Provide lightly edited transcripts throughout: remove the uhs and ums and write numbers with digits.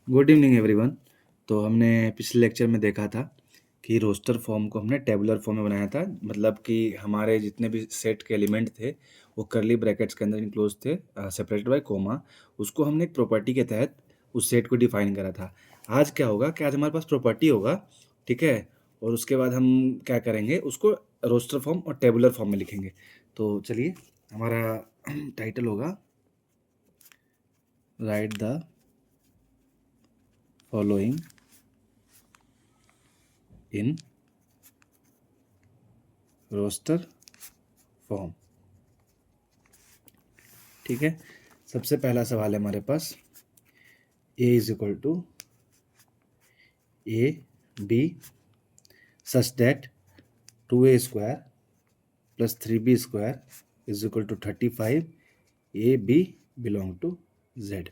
Good evening everyone. तो हमने पिछले लेक्चर में देखा था कि रोस्टर फॉर्म को हमने टेबुलर फॉर्म में बनाया था, मतलब कि हमारे जितने भी सेट के एलिमेंट थे वो करली ब्रैकेट्स के अंदर इनक्लोज थे, सेपरेटेड बाय कोमा। उसको हमने एक प्रॉपर्टी के तहत उस सेट को डिफाइन करा था। आज क्या होगा कि आज हमारे पास प्रॉपर्टी होगा, ठीक है, और उसके बाद हम क्या करेंगे, उसको रोस्टर फॉर्म और टेबुलर फॉर्म में लिखेंगे। तो चलिए, हमारा टाइटल होगा write the following in roster form. ठीक है, सबसे पहला सवाल है हमारे पास, a is equal to A B such that 2a square plus 3b square is equal to 35 A B belong to z।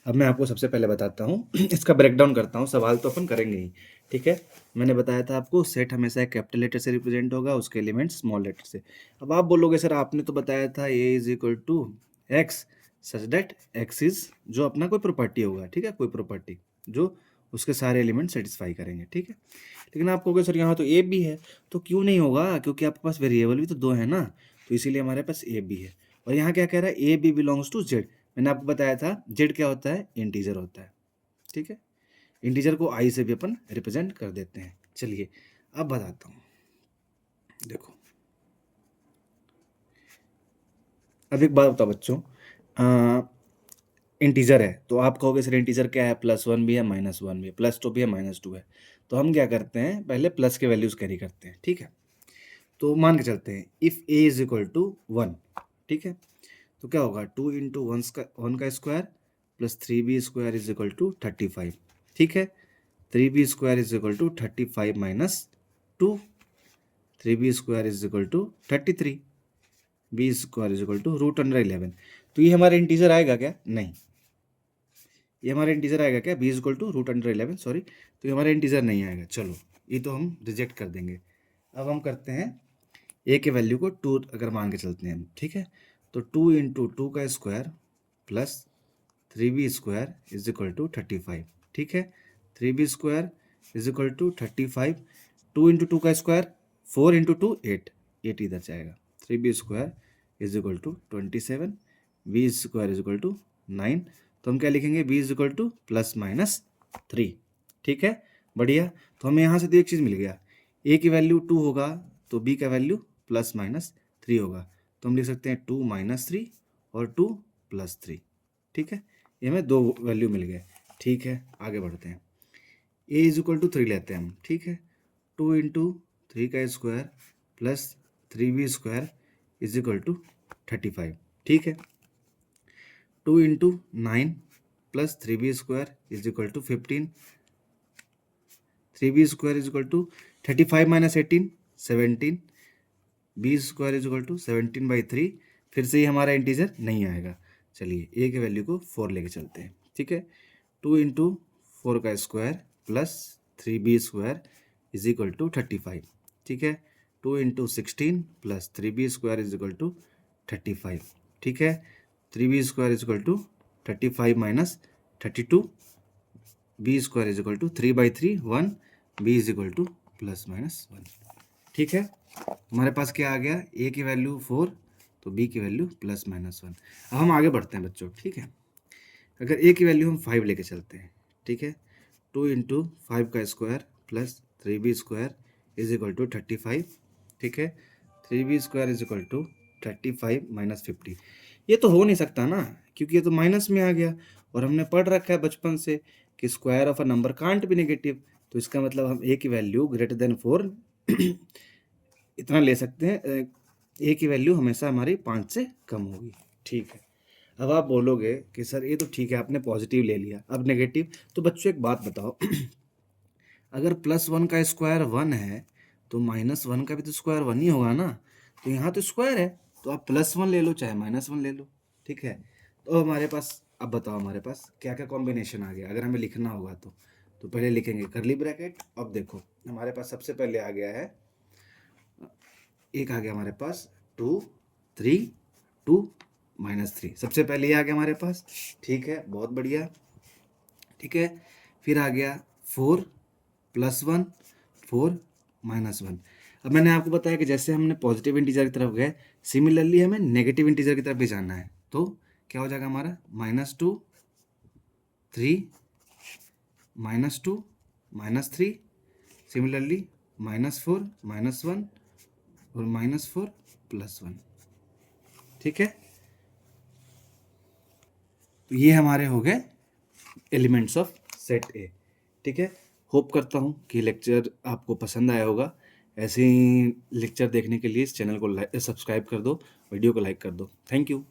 अब मैं आपको सबसे पहले बताता हूँ इसका ब्रेकडाउन करता हूँ, सवाल तो अपन करेंगे ही। ठीक है, मैंने बताया था आपको सेट हमेशा एक कैपिटल लेटर से रिप्रेजेंट होगा, उसके एलिमेंट स्मॉल लेटर से। अब आप बोलोगे सर आपने तो बताया था a is equal to X such that X is, जो अपना कोई प्रॉपर्टी होगा, ठीक है, कोई प्रॉपर्टी जो उसके सारे एलिमेंट सेटिस्फाई करेंगे। ठीक है, लेकिन आप कहोगे सर यहाँ तो ए बी है, तो क्यों नहीं होगा, क्योंकि आपके पास वेरिएबल भी तो दो है ना, तो इसीलिए हमारे पास ए बी है। और यहाँ क्या कह रहा है, A B belongs to Z. मैंने आपको बताया था जेड क्या होता है, इंटीजर होता है। ठीक है, इंटीजर को आई से भी अपन रिप्रेजेंट कर देते हैं। चलिए अब बताता हूँ, देखो अब एक बात बताओ बच्चों, इंटीजर है तो आप कहोगे सर इंटीजर क्या है, +1 भी है -1 भी है, +2 भी है -2 है। तो हम क्या करते हैं, पहले प्लस के वैल्यूज कैरी करते हैं। ठीक है, तो मान के चलते हैं if A is equal to 1, ठीक है, तो क्या होगा 2 इंटू वन का square plus 3b square is equal to 35। ठीक है, 3b square is equal to 35 minus 2, 3b square is equal to 33, B square is equal to √11। तो ये हमारा इंटीजर आएगा क्या, नहीं, ये हमारा इंटीजर आएगा क्या, B is equal to √11, sorry, तो ये हमारा इंटीजर नहीं आएगा। चलो ये तो हम रिजेक्ट कर देंगे। अब हम करते हैं ए के वैल्यू को 2 अगर मान के चलते हैं हम, ठीक है, तो 2 इंटू टू का square plus 3b square is equal to 35। ठीक है, 3b square is equal to 35, 2 into two का स्क्वायर 4 इंटू टू 8, 8 इधर जाएगा, 3b square is equal to 27, b square is equal to 9। तो हम क्या लिखेंगे, b इज इक्वल टू +-3। ठीक है, बढ़िया। तो हमें यहाँ से तो एक चीज़ मिल गया, a की वैल्यू 2 होगा तो b का वैल्यू +-3 होगा, तो हम लिख सकते हैं 2 - 3 और 2 + 3। ठीक है, ये हमें दो वैल्यू मिल गए। ठीक है, आगे बढ़ते हैं, a इज इक्वल टू 3 लेते हैं हम। ठीक है, 2 इंटू 3 का square plus 3b square is equal to 35। ठीक है, 2 into 9 plus 3b square is equal to 15, 3b square is equal to 35 minus 18, 17, b square is equal to 17/3। फिर से ही हमारा इंटीजर नहीं आएगा। चलिए a के वैल्यू को 4 लेके चलते हैं। ठीक है, 2 इंटू 4 का square plus 3b square is equal to 35। ठीक है, 2 into 16 plus 3b square is equal to 35। ठीक है, 3b square is equal to 35 minus 32, b square is equal to 3/3 1, b is equal to +-1। ठीक है, हमारे पास क्या आ गया, a की वैल्यू 4 तो b की वैल्यू +-1। अब हम आगे बढ़ते हैं बच्चों। ठीक है, अगर a की वैल्यू हम 5 लेके चलते हैं, ठीक है, 2 इंटू 5 का square plus 3b square is equal to 35। ठीक है, 3b square is equal to 35 minus 50। ये तो हो नहीं सकता ना, क्योंकि ये तो माइनस में आ गया, और हमने पढ़ रखा है बचपन से कि square of a number can't be negative. तो इसका मतलब हम a की वैल्यू >4 इतना ले सकते हैं, a की वैल्यू हमेशा हमारी 5 से कम होगी। ठीक है, अब आप बोलोगे कि सर ये तो ठीक है, आपने पॉजिटिव ले लिया, अब नेगेटिव। तो बच्चों एक बात बताओ अगर +1 का स्क्वायर 1 है तो -1 का भी तो स्क्वायर 1 ही होगा ना, तो यहाँ तो स्क्वायर है, तो आप +1 ले लो चाहे -1 ले लो। ठीक है, तो हमारे पास, अब बताओ हमारे पास क्या क्या कॉम्बिनेशन आ गया, अगर हमें लिखना होगा तो पहले लिखेंगे करली ब्रैकेट। अब देखो हमारे पास सबसे पहले आ गया है, एक आ गया हमारे पास 2 3 2 -3, सबसे पहले ये आ गया हमारे पास। ठीक है, बहुत बढ़िया। ठीक है। फिर आ गया 4 + 1 4 -1। अब मैंने आपको बताया कि जैसे हमने पॉजिटिव इंटीजर की तरफ गए, सिमिलरली हमें नेगेटिव इंटीजर की तरफ भी जाना है। तो क्या हो जाएगा हमारा -2 3 -2 -3, सिमिलरली -4 -1 और -4 + 1। ठीक है, तो ये हमारे हो गए एलिमेंट्स ऑफ सेट ए। ठीक है, होप करता हूँ कि लेक्चर आपको पसंद आया होगा। ऐसे ही लेक्चर देखने के लिए इस चैनल को सब्सक्राइब कर दो, वीडियो को लाइक कर दो। Thank you.